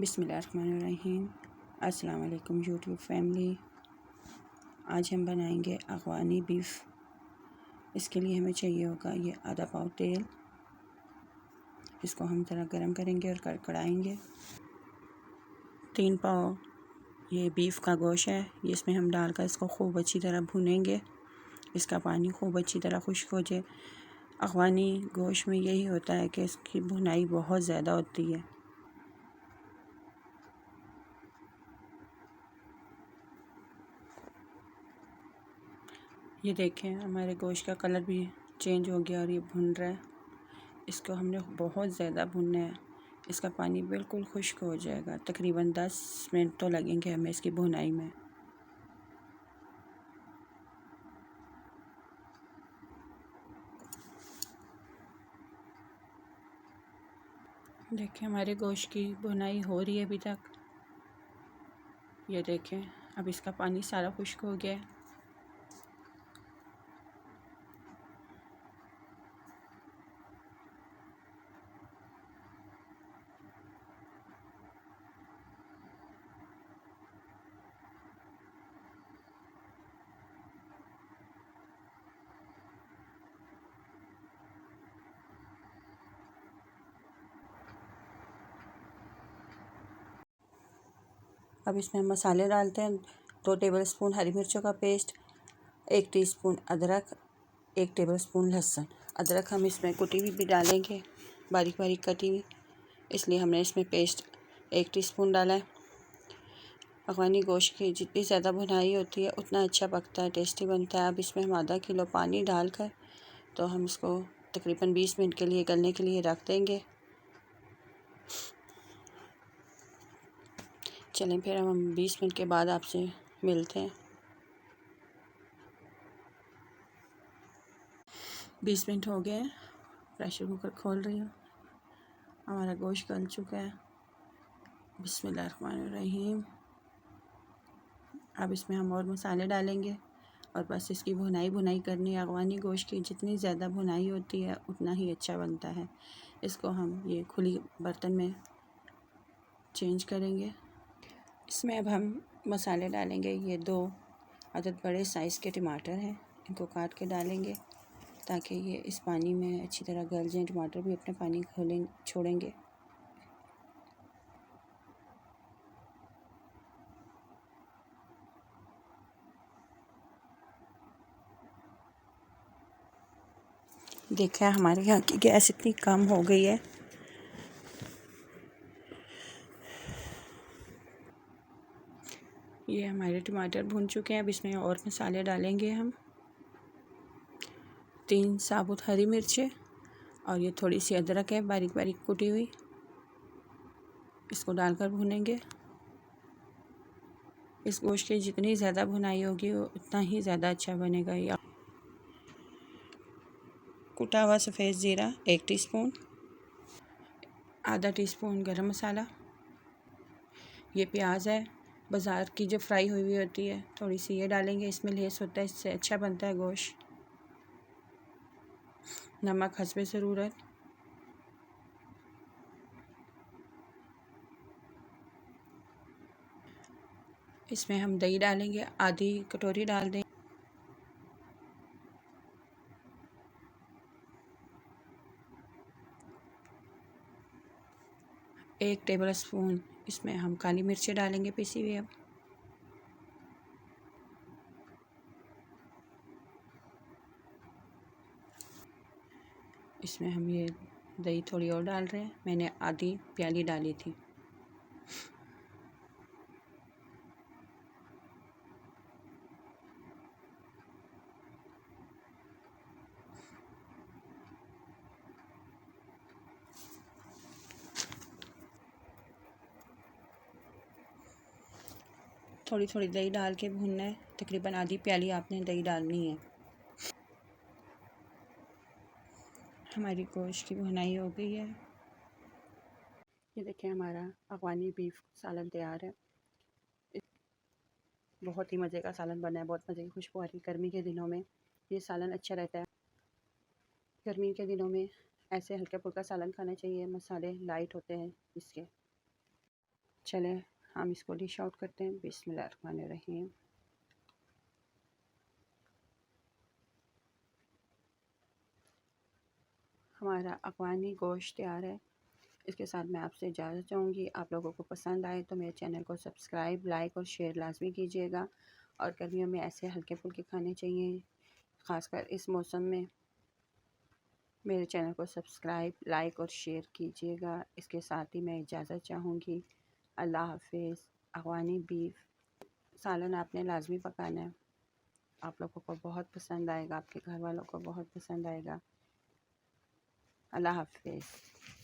बिस्मिल्लाहिर्रहमानिर्रहीम। अस्सलाम वालेकुम यूट्यूब फैमिली। आज हम बनाएंगे अफ़गानी बीफ। इसके लिए हमें चाहिए होगा ये आधा पाव तेल। इसको हम ज़रा गरम करेंगे और कड़कड़ाएंगे। 3 पाव ये बीफ का गोश्त है, ये इसमें हम डालकर इसको खूब अच्छी तरह भूनेंगे। इसका पानी खूब अच्छी तरह खुश्क हो जाए। अफ़गानी गोश्त में यही होता है कि इसकी भुनाई बहुत ज़्यादा होती है। ये देखें, हमारे गोश्त का कलर भी चेंज हो गया और ये भुन रहा है। इसको हमने बहुत ज़्यादा भुनना है। इसका पानी बिल्कुल खुश्क हो जाएगा। तकरीबन 10 मिनट तो लगेंगे हमें इसकी भुनाई में। देखें, हमारे गोश्त की भुनाई हो रही है अभी तक। ये देखें, अब इसका पानी सारा खुश्क हो गया है। अब इसमें मसाले डालते हैं। 2 टेबलस्पून हरी मिर्चों का पेस्ट, 1 टीस्पून अदरक, 1 टेबलस्पून लहसुन। अदरक हम इसमें कुटी हुई भी डालेंगे, बारीक बारीक कटी हुई, इसलिए हमने इसमें पेस्ट 1 टीस्पून डाला है। अफ़गानी गोश्त की जितनी ज़्यादा भुनाई होती है उतना अच्छा पकता है, टेस्टी बनता है। अब इसमें हम आधा किलो पानी डालकर तो हम इसको तकरीबन 20 मिनट के लिए गलने के लिए रख देंगे। चलें, फिर हम 20 मिनट के बाद आपसे मिलते हैं। 20 मिनट हो गए, प्रेशर कुकर खोल रही हूँ। हमारा गोश्त गल चुका है। बिस्मिल्लाहिर्रहमानिर्रहीम। अब इसमें हम और मसाले डालेंगे और बस इसकी भुनाई करनी है। अफ़गानी गोश्त की जितनी ज़्यादा भुनाई होती है उतना ही अच्छा बनता है। इसको हम ये खुली बर्तन में चेंज करेंगे। इसमें अब हम मसाले डालेंगे। ये 2 अदद बड़े साइज़ के टमाटर हैं, इनको काट के डालेंगे ताकि ये इस पानी में अच्छी तरह गल जाएँ। टमाटर भी अपने पानी छोड़ेंगे। देखा, हमारे यहाँ की गैस इतनी कम हो गई है। ये हमारे टमाटर भुन चुके हैं। अब इसमें और मसाले डालेंगे हम। 3 साबुत हरी मिर्चें और ये थोड़ी सी अदरक है बारीक बारीक कुटी हुई, इसको डालकर भुनेंगे। इस गोश्त की जितनी ज़्यादा भुनाई होगी उतना ही ज़्यादा अच्छा बनेगा। ये कुटा हुआ सफ़ेद ज़ीरा 1 टीस्पून, आधा टीस्पून गरम मसाला। ये प्याज है बाज़ार की जो फ्राई हुई हुई होती है, थोड़ी सी ये डालेंगे। इसमें लेस होता है, इससे अच्छा बनता है गोश्त। नमक हस्बे ज़रूरत। इसमें हम दही डालेंगे, आधी कटोरी डाल दें। एक टेबल स्पून इसमें हम काली मिर्ची डालेंगे पिसी हुई। अब इसमें हम ये दही थोड़ी और डाल रहे हैं, मैंने आधी प्याली डाली थी। थोड़ी थोड़ी दही डाल के भूनना है। तकरीबन आधी प्याली आपने दही डालनी है। हमारी गोश्त की भुनाई हो गई है। ये देखें, हमारा अफ़गानी बीफ सालन तैयार है। बहुत ही मज़े का सालन बना है, बहुत मज़े की खुशबू आ रही है। गर्मी के दिनों में ये सालन अच्छा रहता है। गर्मी के दिनों में ऐसे हल्का फुल्का सालन खाना चाहिए। मसाले लाइट होते हैं इसके। चलें हम इसको डिश आउट करते हैं। बिस्मिल्लाहिर्रहमानिर्रहीम। हमारा अफ़गानी गोश्त तैयार है। इसके साथ मैं आपसे इजाज़त चाहूँगी। आप लोगों को पसंद आए तो मेरे चैनल को सब्सक्राइब, लाइक और शेयर लाजमी कीजिएगा। और गर्मियों में ऐसे हल्के फुल्के खाने चाहिए, ख़ासकर इस मौसम में। मेरे चैनल को सब्सक्राइब, लाइक और शेयर कीजिएगा। इसके साथ ही मैं इजाज़त चाहूँगी। अल्लाह हाफ़िज़। अफ़गानी बीफ सालन आपने लाजमी पकाना है। आप लोगों को बहुत पसंद आएगा, आपके घर वालों को बहुत पसंद आएगा। अल्लाह हाफ़िज़।